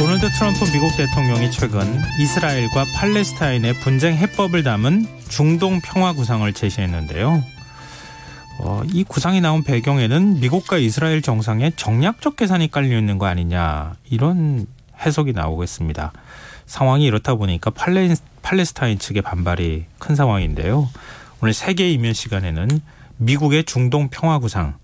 도널드 트럼프 미국 대통령이 최근 이스라엘과 팔레스타인의 분쟁 해법을 담은 중동 평화 구상을 제시했는데요. 이 구상이 나온 배경에는 미국과 이스라엘 정상에 정략적 계산이 깔려 있는 거 아니냐, 이런 해석이 나오고 있습니다. 상황이 이렇다 보니까 팔레스타인 측의 반발이 큰 상황인데요. 오늘 세계 이면 시간에는 미국의 중동 평화 구상,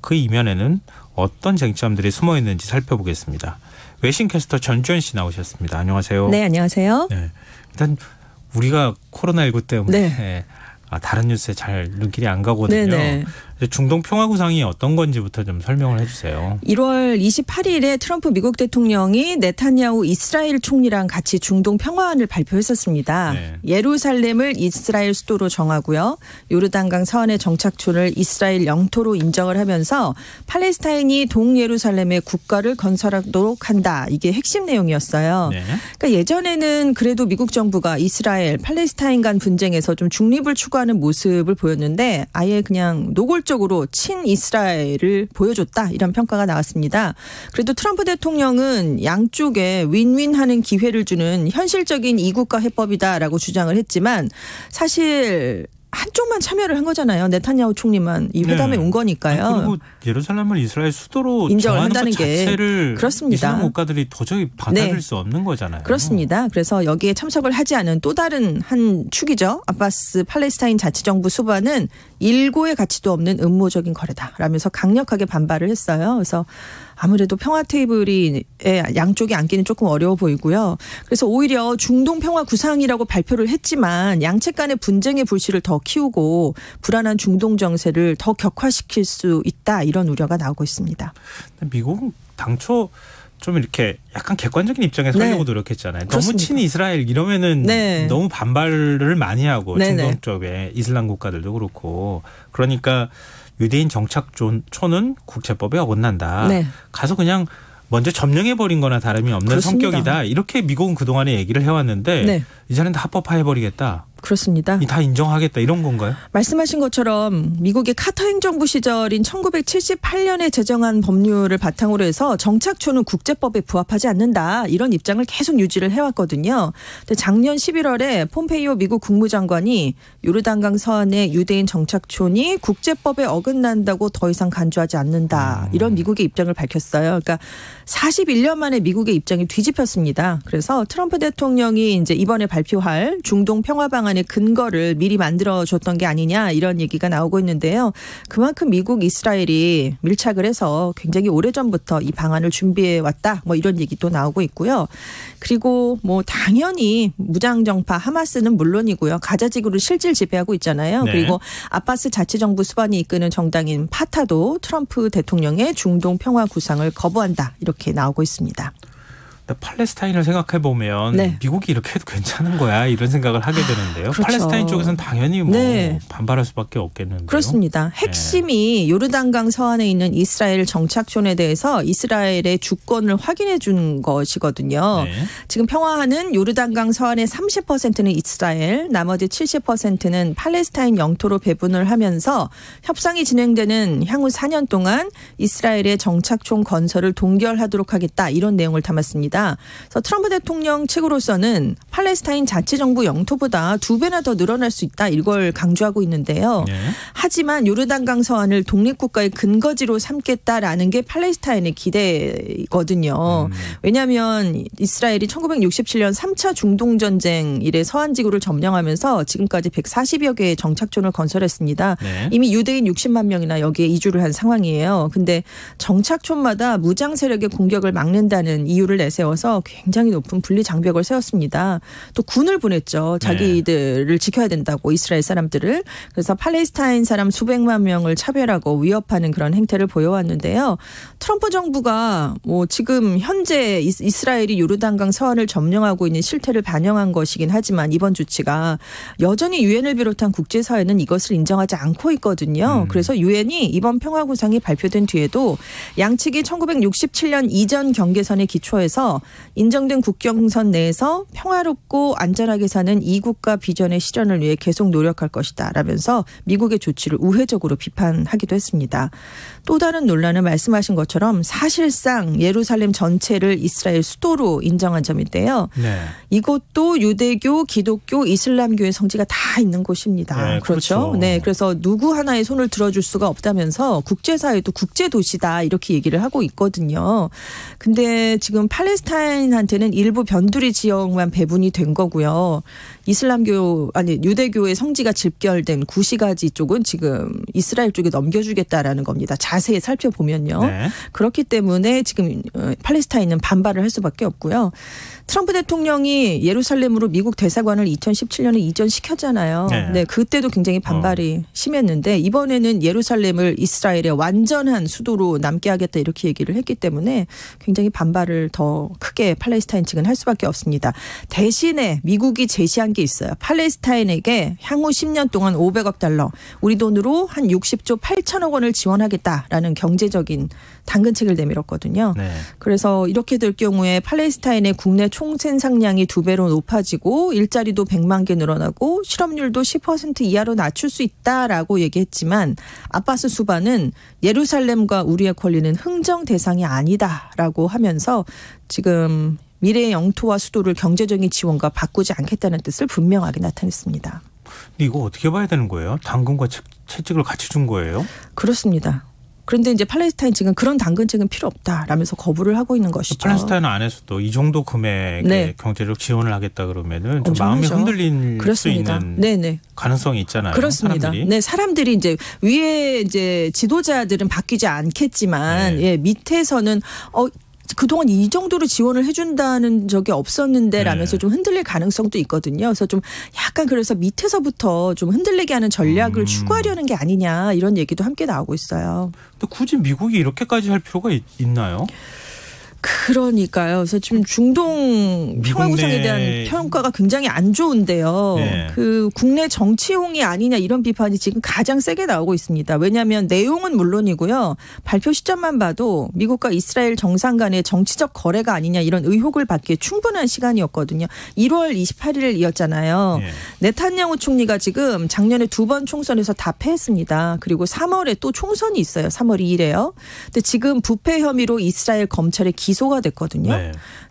그 이면에는 어떤 쟁점들이 숨어 있는지 살펴보겠습니다. 외신캐스터 전주현 씨 나오셨습니다. 안녕하세요. 네, 안녕하세요. 네, 일단 우리가 코로나19 때문에 네. 다른 뉴스에 잘 눈길이 안 가거든요. 네네. 중동 평화 구상이 어떤 건지부터 좀 설명을 해주세요. 1월 28일에 트럼프 미국 대통령이 네타냐후 이스라엘 총리랑 같이 중동 평화안을 발표했었습니다. 네. 예루살렘을 이스라엘 수도로 정하고요. 요르단강 서안의 정착촌을 이스라엘 영토로 인정을 하면서 팔레스타인이 동예루살렘의 국가를 건설하도록 한다. 이게 핵심 내용이었어요. 네. 그러니까 예전에는 그래도 미국 정부가 이스라엘, 팔레스타인 간 분쟁에서 좀 중립을 추구하는 모습을 보였는데 아예 그냥 노골적으로 친이스라엘을 보여줬다, 이런 평가가 나왔습니다. 그래도 트럼프 대통령은 양쪽에 윈윈하는 기회를 주는 현실적인 이국가 해법이다라고 주장을 했지만 사실 한쪽만 참여를 한 거잖아요. 네타냐후 총리만 이 회담에 온 거니까요. 그리고 예루살렘을 이스라엘 수도로 인정을 정하는 한다는 것 자체를 그렇습니다. 이슬람 국가들이 도저히 받아들일 네. 수 없는 거잖아요. 그렇습니다. 그래서 여기에 참석을 하지 않은 또 다른 한 축이죠. 아바스 팔레스타인 자치정부 수반은 일고의 가치도 없는 음모적인 거래다라면서 강력하게 반발을 했어요. 그래서 아무래도 평화 테이블이 양쪽이 앉기는 조금 어려워 보이고요. 그래서 오히려 중동 평화 구상이라고 발표를 했지만 양측 간의 분쟁의 불씨를 더 키우고 불안한 중동 정세를 더 격화시킬 수 있다, 이런 우려가 나오고 있습니다. 미국은 당초 좀 이렇게 약간 객관적인 입장에서 하려고 노력했잖아요. 그렇습니다. 너무 친이스라엘 이러면은 너무 반발을 많이 하고 중동 쪽에 이슬람 국가들도 그렇고, 그러니까 유대인 정착촌은 국제법에 어긋난다. 네. 가서 그냥 먼저 점령해버린 거나 다름이 없는 그렇습니다. 성격이다. 이렇게 미국은 그동안에 얘기를 해왔는데 이제는 다 합법화해버리겠다. 그렇습니다. 다 인정하겠다, 이런 건가요? 말씀하신 것처럼 미국의 카터 행정부 시절인 1978년에 제정한 법률을 바탕으로 해서 정착촌은 국제법에 부합하지 않는다, 이런 입장을 계속 유지를 해왔거든요. 근데 작년 11월에 폼페이오 미국 국무장관이 요르단강 서안의 유대인 정착촌이 국제법에 어긋난다고 더 이상 간주하지 않는다, 이런 미국의 입장을 밝혔어요. 그러니까 41년 만에 미국의 입장이 뒤집혔습니다. 그래서 트럼프 대통령이 이제 이번에 발표할 중동 평화 방안의 근거를 미리 만들어줬던 게 아니냐, 이런 얘기가 나오고 있는데요. 그만큼 미국, 이스라엘이 밀착을 해서 굉장히 오래전부터 이 방안을 준비해왔다, 뭐 이런 얘기도 나오고 있고요. 그리고 뭐 당연히 무장정파 하마스는 물론이고요. 가자 지구를 실질 지배하고 있잖아요. 네. 그리고 아바스 자치정부 수반이 이끄는 정당인 파타도 트럼프 대통령의 중동 평화 구상을 거부한다, 이렇게 나오고 있습니다. 팔레스타인을 생각해보면 미국이 이렇게 해도 괜찮은 거야, 이런 생각을 하게 되는데요. 그렇죠. 팔레스타인 쪽에서는 당연히 반발할 수밖에 없겠는데요. 그렇습니다. 핵심이 요르단강 서안에 있는 이스라엘 정착촌에 대해서 이스라엘의 주권을 확인해 준 것이거든요. 지금 평화하는 요르단강 서안의 30%는 이스라엘, 나머지 70%는 팔레스타인 영토로 배분을 하면서 협상이 진행되는 향후 4년 동안 이스라엘의 정착촌 건설을 동결하도록 하겠다, 이런 내용을 담았습니다. 그래서 트럼프 대통령 측으로서는 팔레스타인 자치정부 영토보다 2배나 더 늘어날 수 있다, 이걸 강조하고 있는데요. 하지만 요르단강 서안을 독립국가의 근거지로 삼겠다라는 게 팔레스타인의 기대거든요. 왜냐하면 이스라엘이 1967년 3차 중동전쟁 이래 서안지구를 점령하면서 지금까지 140여 개의 정착촌을 건설했습니다. 이미 유대인 60만 명이나 여기에 이주를 한 상황이에요. 근데 정착촌마다 무장 세력의 공격을 막는다는 이유를 내세워서 굉장히 높은 분리 장벽을 세웠습니다. 또 군을 보냈죠. 자기들을 지켜야 된다고, 이스라엘 사람들을. 그래서 팔레스타인 사람 수백만 명을 차별하고 위협하는 그런 행태를 보여왔는데요. 트럼프 정부가 뭐 지금 현재 이스라엘이 요르단강 서안을 점령하고 있는 실태를 반영한 것이긴 하지만 이번 조치가 여전히 유엔을 비롯한 국제사회는 이것을 인정하지 않고 있거든요. 그래서 유엔이 이번 평화구상이 발표된 뒤에도 양측이 1967년 이전 경계선에 기초해서 통해서 인정된 국경선 내에서 평화롭고 안전하게 사는 이국가 비전의 실현을 위해 계속 노력할 것이다 라면서 미국의 조치를 우회적으로 비판하기도 했습니다. 또 다른 논란은 말씀하신 것처럼 사실상 예루살렘 전체를 이스라엘 수도로 인정한 점인데요. 네. 이것도 유대교, 기독교, 이슬람교의 성지가 다 있는 곳입니다. 네, 그렇죠. 네, 그래서 누구 하나의 손을 들어줄 수가 없다면서 국제사회도 국제도시다 이렇게 얘기를 하고 있거든요. 근데 지금 팔레스타인한테는 일부 변두리 지역만 배분이 된 거고요. 유대교의 성지가 집결된 구시가지 쪽은 지금 이스라엘 쪽에 넘겨주겠다라는 겁니다. 자세히 살펴보면요. 네. 그렇기 때문에 지금 팔레스타인은 반발을 할 수밖에 없고요. 트럼프 대통령이 예루살렘으로 미국 대사관을 2017년에 이전시켰잖아요. 네, 그때도 굉장히 반발이 심했는데 이번에는 예루살렘을 이스라엘의 완전한 수도로 남게 하겠다 이렇게 얘기를 했기 때문에 굉장히 반발을 더 크게 팔레스타인 측은 할 수밖에 없습니다. 대신에 미국이 제시한 게 있어요. 팔레스타인에게 향후 10년 동안 500억 달러, 우리 돈으로 한 60조 8천억 원을 지원하겠다라는 경제적인 당근책을 내밀었거든요. 네. 그래서 이렇게 될 경우에 팔레스타인의 국내 총생산량이 2배로 높아지고 일자리도 100만 개 늘어나고 실업률도 10% 이하로 낮출 수 있다라고 얘기했지만 아바스 수반은 예루살렘과 우리의 권리는 흥정 대상이 아니다라고 하면서 지금 미래의 영토와 수도를 경제적인 지원과 바꾸지 않겠다는 뜻을 분명하게 나타냈습니다. 근데 이거 어떻게 봐야 되는 거예요? 당근과 채찍을 같이 준 거예요? 그렇습니다. 그런데 이제 팔레스타인 측은 그런 당근책은 필요 없다라면서 거부를 하고 있는 것이죠. 팔레스타인 안에서도 이 정도 금액의 경제적 지원을 하겠다 그러면은 좀 마음이 흔들릴 그렇습니다. 수 있는 가능성이 있잖아요. 그렇습니다. 사람들이 이제 위에 이제 지도자들은 바뀌지 않겠지만 밑에서는 그동안 이 정도로 지원을 해준다는 적이 없었는데 라면서 좀 흔들릴 가능성도 있거든요. 그래서 좀 약간 그래서 밑에서부터 좀 흔들리게 하는 전략을 추구하려는 게 아니냐 이런 얘기도 함께 나오고 있어요. 근데 굳이 미국이 이렇게까지 할 필요가 있나요? 그러니까요. 그래서 지금 중동 평화 구상에 대한 평가가 굉장히 안 좋은데요. 네. 그 국내 정치용이 아니냐 이런 비판이 지금 가장 세게 나오고 있습니다. 왜냐하면 내용은 물론이고요. 발표 시점만 봐도 미국과 이스라엘 정상 간의 정치적 거래가 아니냐 이런 의혹을 받기에 충분한 시간이었거든요. 1월 28일이었잖아요. 네. 네탄야후 총리가 지금 작년에 2번 총선에서 다 패했습니다. 그리고 3월에 또 총선이 있어요. 3월 2일에요. 근데 지금 부패 혐의로 이스라엘 검찰에 기소가 됐거든요.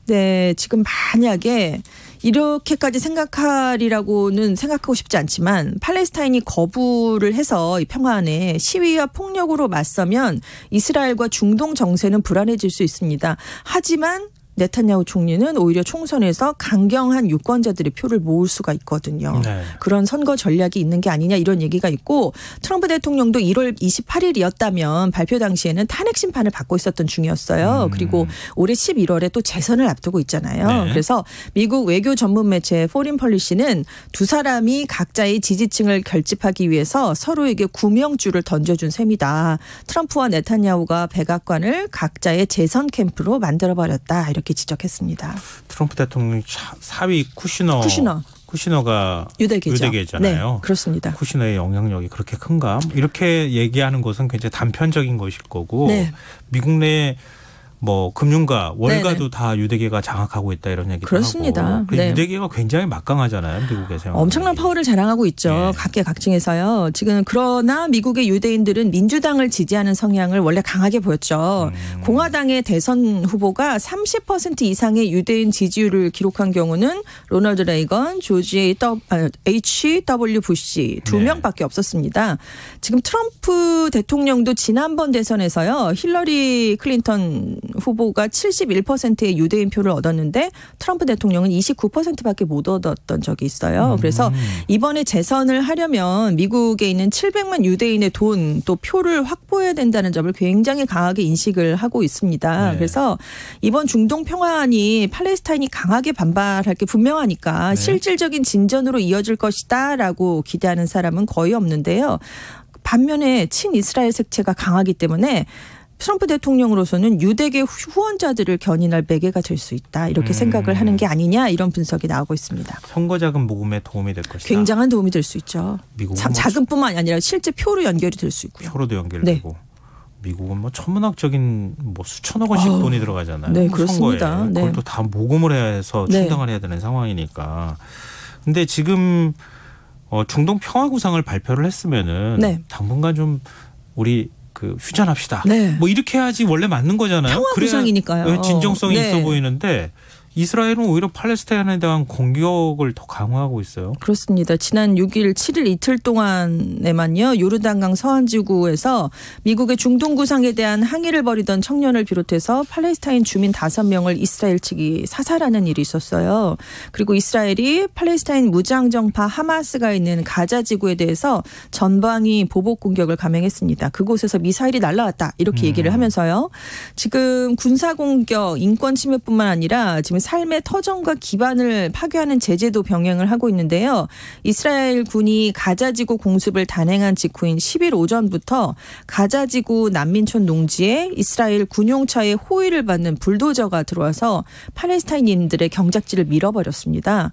네, 지금 만약에 이렇게까지 생각하리라고는 생각하고 싶지 않지만 팔레스타인이 거부를 해서 이 평화안에 시위와 폭력으로 맞서면 이스라엘과 중동 정세는 불안해질 수 있습니다. 하지만 네탄야후 총리는 오히려 총선에서 강경한 유권자들의 표를 모을 수가 있거든요. 네. 그런 선거 전략이 있는 게 아니냐 이런 얘기가 있고 트럼프 대통령도 1월 28일이었다면 발표 당시에는 탄핵 심판을 받고 있었던 중이었어요. 그리고 올해 11월에 또 재선을 앞두고 있잖아요. 네. 그래서 미국 외교 전문 매체 포린 펄리시는 두 사람이 각자의 지지층을 결집하기 위해서 서로에게 구명줄을 던져준 셈이다. 트럼프와 네탄야후가 백악관을 각자의 재선 캠프로 만들어버렸다. 이렇게 지적했습니다. 트럼프 대통령 사위 쿠시너가 유대계잖아요. 네, 그렇습니다. 쿠시너의 영향력이 그렇게 큰가? 이렇게 얘기하는 것은 굉장히 단편적인 것일 거고 미국 내 뭐 금융가, 월가도 다 유대계가 장악하고 있다 이런 얘기도 그렇습니다. 하고. 네. 유대계가 굉장히 막강하잖아요. 미국에서. 엄청난 파워를 자랑하고 있죠. 각계각층에서요. 지금 그러나 미국의 유대인들은 민주당을 지지하는 성향을 원래 강하게 보였죠. 공화당의 대선 후보가 30% 이상의 유대인 지지율을 기록한 경우는 로널드 레이건, 조지 H.W. 부시 2명밖에 없었습니다. 지금 트럼프 대통령도 지난번 대선에서요. 힐러리 클린턴 후보가 71%의 유대인 표를 얻었는데 트럼프 대통령은 29%밖에 못 얻었던 적이 있어요. 그래서 이번에 재선을 하려면 미국에 있는 700만 유대인의 돈 또 표를 확보해야 된다는 점을 굉장히 강하게 인식을 하고 있습니다. 그래서 이번 중동 평화안이 팔레스타인이 강하게 반발할 게 분명하니까 실질적인 진전으로 이어질 것이다라고 기대하는 사람은 거의 없는데요. 반면에 친이스라엘 색채가 강하기 때문에 트럼프 대통령으로서는 유대계 후원자들을 견인할 매개가 될 수 있다. 이렇게 생각을 하는 게 아니냐 이런 분석이 나오고 있습니다. 선거자금 모금에 도움이 될 것이다. 굉장한 도움이 될 수 있죠. 자금뿐만 아니라 실제 표로 연결이 될 수 있고요. 표로도 연결되고. 미국은 뭐 천문학적인 뭐 수천억 원씩 돈이 들어가잖아요. 네, 그렇습니다. 선거에. 그걸 또 다 모금을 해서 충당을 해야 되는 상황이니까. 근데 지금 중동 평화 구상을 발표를 했으면은 당분간 좀 우리 휴전합시다. 뭐 이렇게 해야지 원래 맞는 거잖아요. 평화 구상이니까요. 진정성이 있어 보이는데 이스라엘은 오히려 팔레스타인에 대한 공격을 더 강화하고 있어요. 그렇습니다. 지난 6일, 7일 이틀 동안에만요. 요르단강 서안지구에서 미국의 중동 구상에 대한 항의를 벌이던 청년을 비롯해서 팔레스타인 주민 5명을 이스라엘 측이 사살하는 일이 있었어요. 그리고 이스라엘이 팔레스타인 무장정파 하마스가 있는 가자 지구에 대해서 전방위 보복 공격을 감행했습니다. 그곳에서 미사일이 날아왔다. 이렇게 얘기를 하면서요. 지금 군사공격, 인권침해뿐만 아니라 지금 삶의 터전과 기반을 파괴하는 제재도 병행을 하고 있는데요. 이스라엘 군이 가자지구 공습을 단행한 직후인 10일 오전부터 가자지구 난민촌 농지에 이스라엘 군용차의 호위를 받는 불도저가 들어와서 팔레스타인인들의 경작지를 밀어버렸습니다.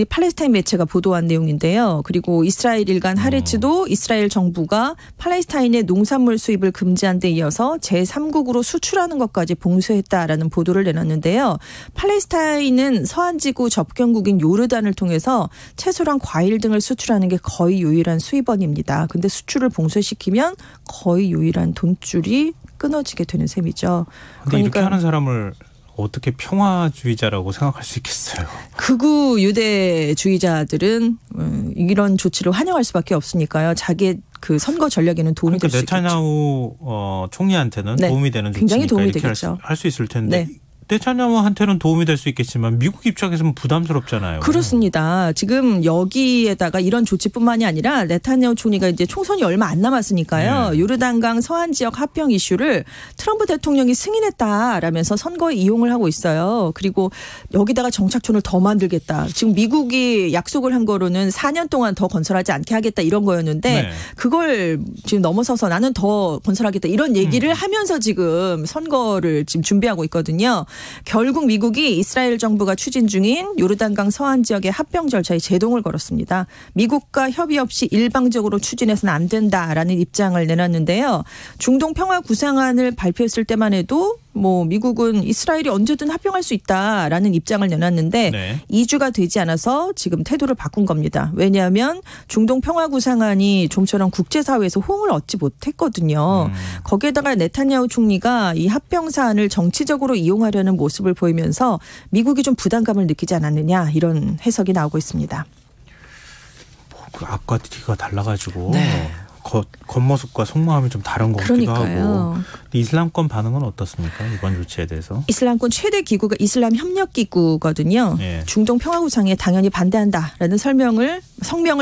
팔레스타인 매체가 보도한 내용인데요. 그리고 이스라엘 일간 하레츠도 이스라엘 정부가 팔레스타인의 농산물 수입을 금지한 데 이어서 제3국으로 수출하는 것까지 봉쇄했다라는 보도를 내놨는데요. 팔레스타인은 서안지구 접경국인 요르단을 통해서 채소랑 과일 등을 수출하는 게 거의 유일한 수입원입니다. 근데 수출을 봉쇄시키면 거의 유일한 돈줄이 끊어지게 되는 셈이죠. 그런데 이렇게 하는 사람을 어떻게 평화주의자라고 생각할 수 있겠어요? 극우 유대주의자들은 이런 조치를 환영할 수밖에 없으니까요. 자기의 선거 전략에는 도움이 될 수 있겠죠. 네타냐후 총리한테는 도움이 되는 조치니까 굉장히 도움이 이렇게 되겠죠. 할 수 있을 텐데. 네타냐후한테는 도움이 될 수 있겠지만 미국 입장에서는 부담스럽잖아요. 그렇습니다. 지금 여기에다가 이런 조치뿐만이 아니라 네타냐후 총리가 이제 총선이 얼마 안 남았으니까요. 요르단강 서안 지역 합병 이슈를 트럼프 대통령이 승인했다라면서 선거에 이용을 하고 있어요. 그리고 여기다가 정착촌을 더 만들겠다. 지금 미국이 약속을 한 거로는 4년 동안 더 건설하지 않게 하겠다 이런 거였는데 그걸 지금 넘어서서 나는 더 건설하겠다 이런 얘기를 하면서 지금 선거를 지금 준비하고 있거든요. 결국 미국이 이스라엘 정부가 추진 중인 요르단강 서안 지역의 합병 절차에 제동을 걸었습니다. 미국과 협의 없이 일방적으로 추진해서는 안 된다라는 입장을 내놨는데요. 중동 평화 구상안을 발표했을 때만 해도 미국은 이스라엘이 언제든 합병할 수 있다라는 입장을 내놨는데 2주가 되지 않아서 지금 태도를 바꾼 겁니다. 왜냐하면 중동 평화 구상안이 좀처럼 국제사회에서 호응을 얻지 못했거든요. 거기에다가 네타냐후 총리가 이 합병 사안을 정치적으로 이용하려는 모습을 보이면서 미국이 좀 부담감을 느끼지 않았느냐 이런 해석이 나오고 있습니다. 그 앞과 뒤가 달라가지고. 겉모습과 속마음이 좀 다른 것 같기도 하고. 이슬람권 반응은 어떻습니까? 이번 조치에 대해서. 이슬람권 최대 기구가 이슬람 협력기구거든요. 중동 평화구상에 당연히 반대한다라는 성명을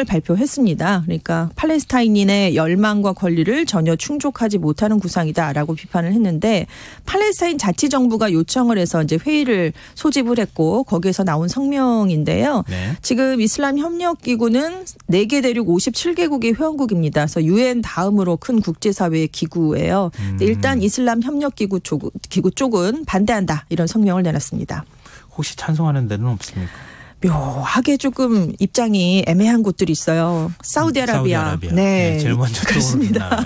발표했습니다. 그러니까 팔레스타인인의 열망과 권리를 전혀 충족하지 못하는 구상이다라고 비판을 했는데 팔레스타인 자치정부가 요청을 해서 이제 회의를 소집을 했고 거기에서 나온 성명인데요. 지금 이슬람 협력기구는 4개 대륙 57개국의 회원국입니다. 그래서 UN 다음으로 큰 국제사회의 기구예요. 일단 이슬람 협력기구 쪽은 반대한다 이런 성명을 내놨습니다. 혹시 찬성하는 데는 없습니까? 묘하게 조금 입장이 애매한 곳들이 있어요. 사우디아라비아. 제일 먼저 그렇습니다.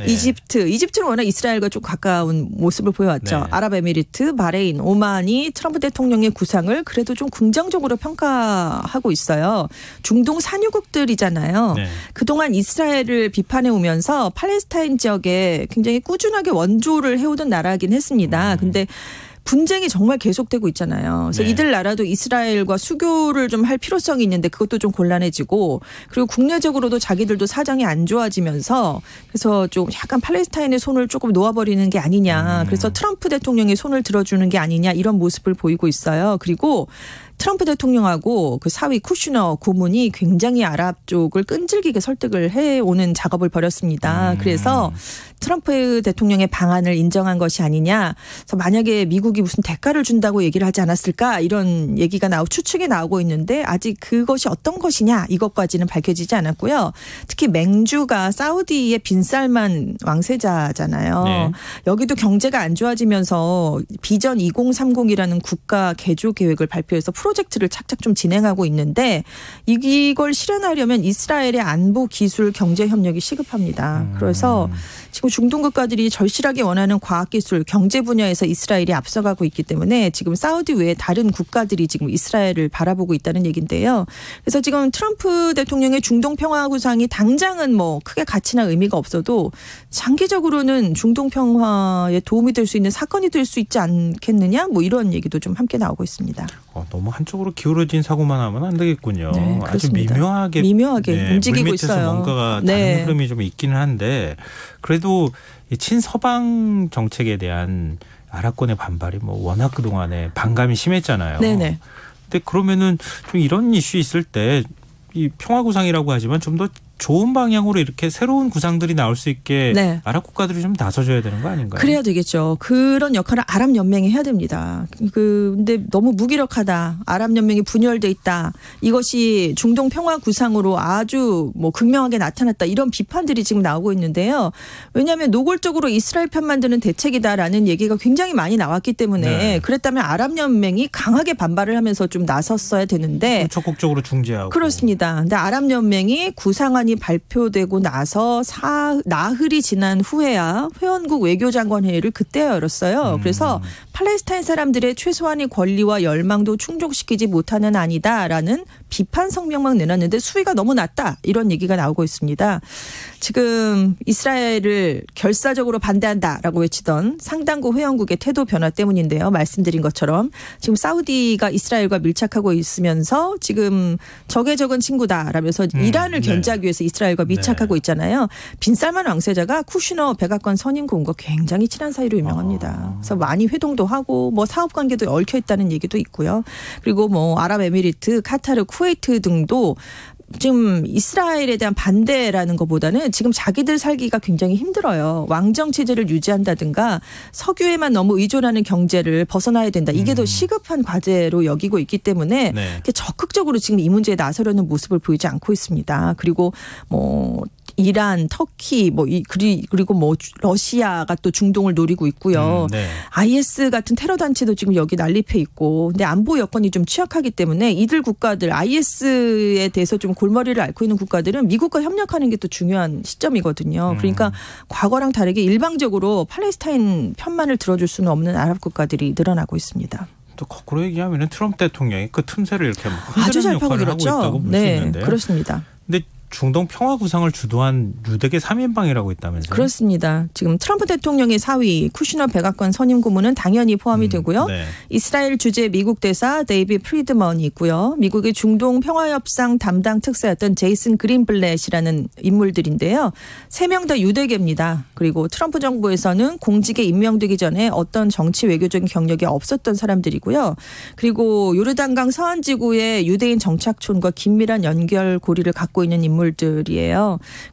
이집트는 워낙 이스라엘과 좀 가까운 모습을 보여왔죠. 아랍에미리트, 바레인, 오만이 트럼프 대통령의 구상을 그래도 좀 긍정적으로 평가하고 있어요. 중동 산유국들이잖아요. 그동안 이스라엘을 비판해 오면서 팔레스타인 지역에 굉장히 꾸준하게 원조를 해오던 나라긴 했습니다. 근데 분쟁이 정말 계속되고 있잖아요. 그래서 이들 나라도 이스라엘과 수교를 좀 할 필요성이 있는데 그것도 좀 곤란해지고 그리고 국내적으로도 자기들도 사정이 안 좋아지면서 그래서 좀 약간 팔레스타인의 손을 조금 놓아버리는 게 아니냐. 그래서 트럼프 대통령의 손을 들어주는 게 아니냐 이런 모습을 보이고 있어요. 그리고 트럼프 대통령하고 그 사위 쿠슈너 고문이 굉장히 아랍 쪽을 끈질기게 설득을 해오는 작업을 벌였습니다. 그래서 트럼프 대통령의 방안을 인정한 것이 아니냐. 그래서 만약에 미국이 미국이 무슨 대가를 준다고 얘기를 하지 않았을까 이런 얘기가 추측이 나오고 있는데 아직 그것이 어떤 것이냐 이것까지는 밝혀지지 않았고요. 특히 맹주가 사우디의 빈살만 왕세자잖아요. 네. 여기도 경제가 안 좋아지면서 비전 2030이라는 국가 개조 계획을 발표해서 프로젝트를 착착 좀 진행하고 있는데 이걸 실현하려면 이스라엘의 안보, 기술, 경제 협력이 시급합니다. 그래서 지금 중동 국가들이 절실하게 원하는 과학기술, 경제 분야에서 이스라엘이 앞서가고 있기 때문에 지금 사우디 외에 다른 국가들이 지금 이스라엘을 바라보고 있다는 얘기인데요. 그래서 지금 트럼프 대통령의 중동 평화 구상이 당장은 뭐 크게 가치나 의미가 없어도 장기적으로는 중동 평화에 도움이 될 수 있는 사건이 될 수 있지 않겠느냐 뭐 이런 얘기도 좀 함께 나오고 있습니다. 너무 한쪽으로 기울어진 사고만 하면 안 되겠군요. 네, 아주 미묘하게 네, 움직이고 물밑에서 있어요. 뭔가가 다른 네. 흐름이 좀 있기는 한데 그래도 이 친서방 정책에 대한 아랍권의 반발이 뭐 워낙 그동안에 반감이 심했잖아요. 네네. 근데 그러면은 좀 이런 이슈 있을 때 이 평화 구상이라고 하지만 좀 더 좋은 방향으로 이렇게 새로운 구상들이 나올 수 있게 네. 아랍 국가들이 좀 나서줘야 되는 거 아닌가요? 그래야 되겠죠. 그런 역할을 아랍 연맹이 해야 됩니다. 근데 너무 무기력하다. 아랍 연맹이 분열돼 있다. 이것이 중동 평화 구상으로 아주 뭐 극명하게 나타났다. 이런 비판들이 지금 나오고 있는데요. 왜냐하면 노골적으로 이스라엘 편만 드는 대책이다라는 얘기가 굉장히 많이 나왔기 때문에 네. 그랬다면 아랍 연맹이 강하게 반발을 하면서 좀 나섰어야 되는데 적극적으로 중재하고 그렇습니다. 근데 아랍 연맹이 구상안이 발표되고 나서 나흘이 지난 후에야 회원국 외교장관 회의를 그때야 열었어요. 그래서 팔레스타인 사람들의 최소한의 권리와 열망도 충족시키지 못하는 안이다라는 비판 성명만 내놨는데 수위가 너무 낮다 이런 얘기가 나오고 있습니다. 지금 이스라엘을 결사적으로 반대한다라고 외치던 상당부 회원국의 태도 변화 때문인데요. 말씀드린 것처럼 지금 사우디가 이스라엘과 밀착하고 있으면서 지금 적의 적은 친구다라면서 이란을 견제하기 위해서 이스라엘과 밀착하고 있잖아요. 빈살만 왕세자가 쿠슈너 백악관 선임 고문과 굉장히 친한 사이로 유명합니다. 그래서 많이 회동도 하고 뭐 사업 관계도 얽혀 있다는 얘기도 있고요. 그리고 뭐 아랍에미리트, 카타르, 쿠웨이트 등도 지금 이스라엘에 대한 반대라는 것보다는 지금 자기들 살기가 굉장히 힘들어요. 왕정 체제를 유지한다든가 석유에만 너무 의존하는 경제를 벗어나야 된다. 이게 더 시급한 과제로 여기고 있기 때문에 네. 적극적으로 지금 이 문제에 나서려는 모습을 보이지 않고 있습니다. 그리고 뭐 이란, 터키, 그리고 러시아가 또 중동을 노리고 있고요. 네. IS 같은 테러 단체도 지금 여기 난립해 있고, 근데 안보 여건이 좀 취약하기 때문에 이들 국가들 IS에 대해서 좀 골머리를 앓고 있는 국가들은 미국과 협력하는 게 또 중요한 시점이거든요. 그러니까 과거랑 다르게 일방적으로 팔레스타인 편만을 들어줄 수는 없는 아랍 국가들이 늘어나고 있습니다. 또 거꾸로 얘기하면 트럼프 대통령이 그 틈새를 이렇게 아주 잘 역할을 하고 있다고 볼 수 있는데요. 그렇습니다. 근데 중동 평화 구상을 주도한 유대계 3인방이라고 있다면서요? 그렇습니다. 지금 트럼프 대통령의 사위 쿠슈너 백악관 선임 고문은 당연히 포함이 되고요. 네. 이스라엘 주재 미국 대사 데이비드 프리드먼이 있고요. 미국의 중동 평화협상 담당 특사였던 제이슨 그린블렛이라는 인물들인데요. 3명 다 유대계입니다. 그리고 트럼프 정부에서는 공직에 임명되기 전에 어떤 정치 외교적인 경력이 없었던 사람들이고요. 그리고 요르단강 서안지구의 유대인 정착촌과 긴밀한 연결고리를 갖고 있는 인물들이에요.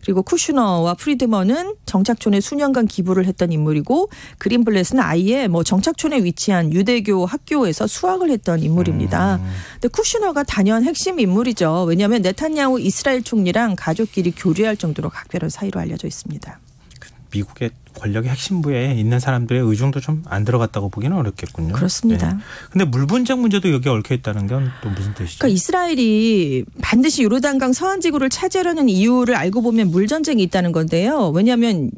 그리고 쿠슈너와 프리드먼은 정착촌에 수년간 기부를 했던 인물이고 그린블렛은 아예 뭐 정착촌에 위치한 유대교 학교에서 수학을 했던 인물입니다. 근데 쿠슈너가 단연 핵심 인물이죠. 왜냐하면 네탄야후 이스라엘 총리랑 가족끼리 교류할 정도로 각별한 사이로 알려져 있습니다. 미국의 권력의 핵심부에 있는 사람들의 의중도 좀 안 들어갔다고 보기는 어렵겠군요. 그렇습니다. 그런데 물 분쟁 문제도 여기 얽혀 있다는 건 또 무슨 뜻이죠? 그러니까 이스라엘이 반드시 요르단강 서안지구를 차지하려는 이유를 알고 보면 물 전쟁이 있다는 건데요. 왜냐하면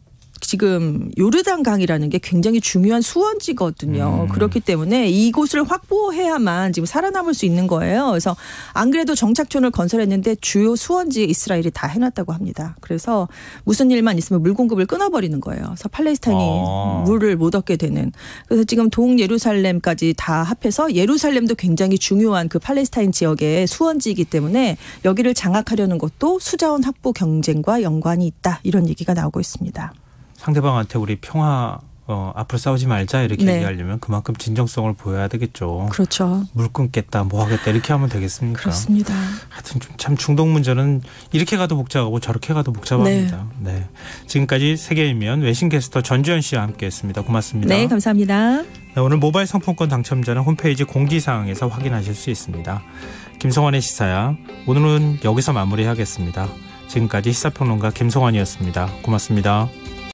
지금 요르단강이라는 게 굉장히 중요한 수원지거든요. 그렇기 때문에 이곳을 확보해야만 지금 살아남을 수 있는 거예요. 그래서 안 그래도 정착촌을 건설했는데 주요 수원지에 이스라엘이 다 해놨다고 합니다. 그래서 무슨 일만 있으면 물 공급을 끊어버리는 거예요. 그래서 팔레스타인이 물을 못 얻게 되는. 그래서 지금 동예루살렘까지 다 합해서 예루살렘도 굉장히 중요한 그 팔레스타인 지역의 수원지이기 때문에 여기를 장악하려는 것도 수자원 확보 경쟁과 연관이 있다. 이런 얘기가 나오고 있습니다. 상대방한테 우리 평화 앞으로 싸우지 말자 이렇게 네. 얘기하려면 그만큼 진정성을 보여야 되겠죠. 그렇죠. 물 끊겠다 뭐 하겠다 이렇게 하면 되겠습니까? 그렇습니다. 하여튼 참 중동 문제는 이렇게 가도 복잡하고 저렇게 가도 복잡합니다. 네. 지금까지 세계인면 외신캐스터 전주현 씨와 함께했습니다. 고맙습니다. 네, 감사합니다. 네, 오늘 모바일 상품권 당첨자는 홈페이지 공지사항에서 확인하실 수 있습니다. 김성환의 시사야. 오늘은 여기서 마무리하겠습니다. 지금까지 시사평론가 김성환이었습니다. 고맙습니다.